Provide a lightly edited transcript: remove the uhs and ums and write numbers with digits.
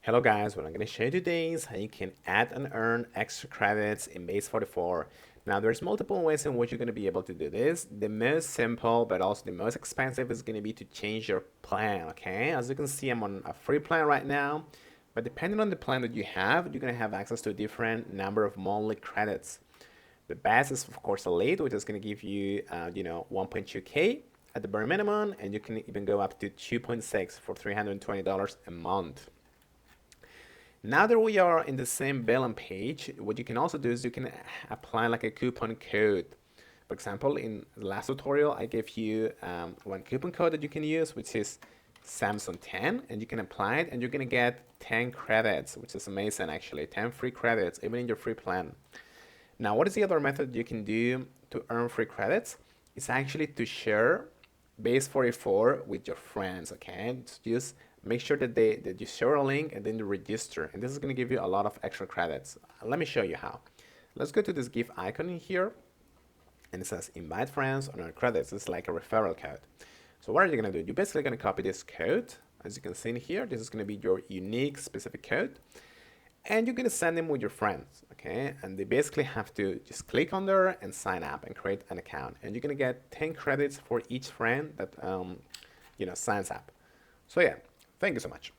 Hello guys, what I'm going to show you today is how you can add and earn extra credits in Base44. Now there's multiple ways in which you're going to be able to do this. The most simple but also the most expensive is going to be to change your plan, okay? As you can see, I'm on a free plan right now, but depending on the plan that you have, you're going to have access to a different number of monthly credits. The best is of course Elite, which is going to give you, 1.2k at the bare minimum, and you can even go up to 2.6 for $320 a month. Now that we are in the same billing page, what you can also do is you can apply like a coupon code. For example, in the last tutorial, I gave you one coupon code that you can use, which is Samsung 10, and you can apply it and you're gonna get 10 credits, which is amazing actually, 10 free credits, even in your free plan. Now, what is the other method you can do to earn free credits? It's actually to share Base44 with your friends, okay? Just make sure that you share a link and then you register, and this is going to give you a lot of extra credits. Let me show you how. Let's go to this gift icon in here, and it says invite friends on our credits. It's like a referral code. So what are you going to do? You're basically going to copy this code. As you can see in here, this is going to be your unique specific code, and you're going to send them with your friends, okay? And they basically have to just click on there and sign up and create an account, and you're going to get 10 credits for each friend that signs up. So yeah, thank you so much.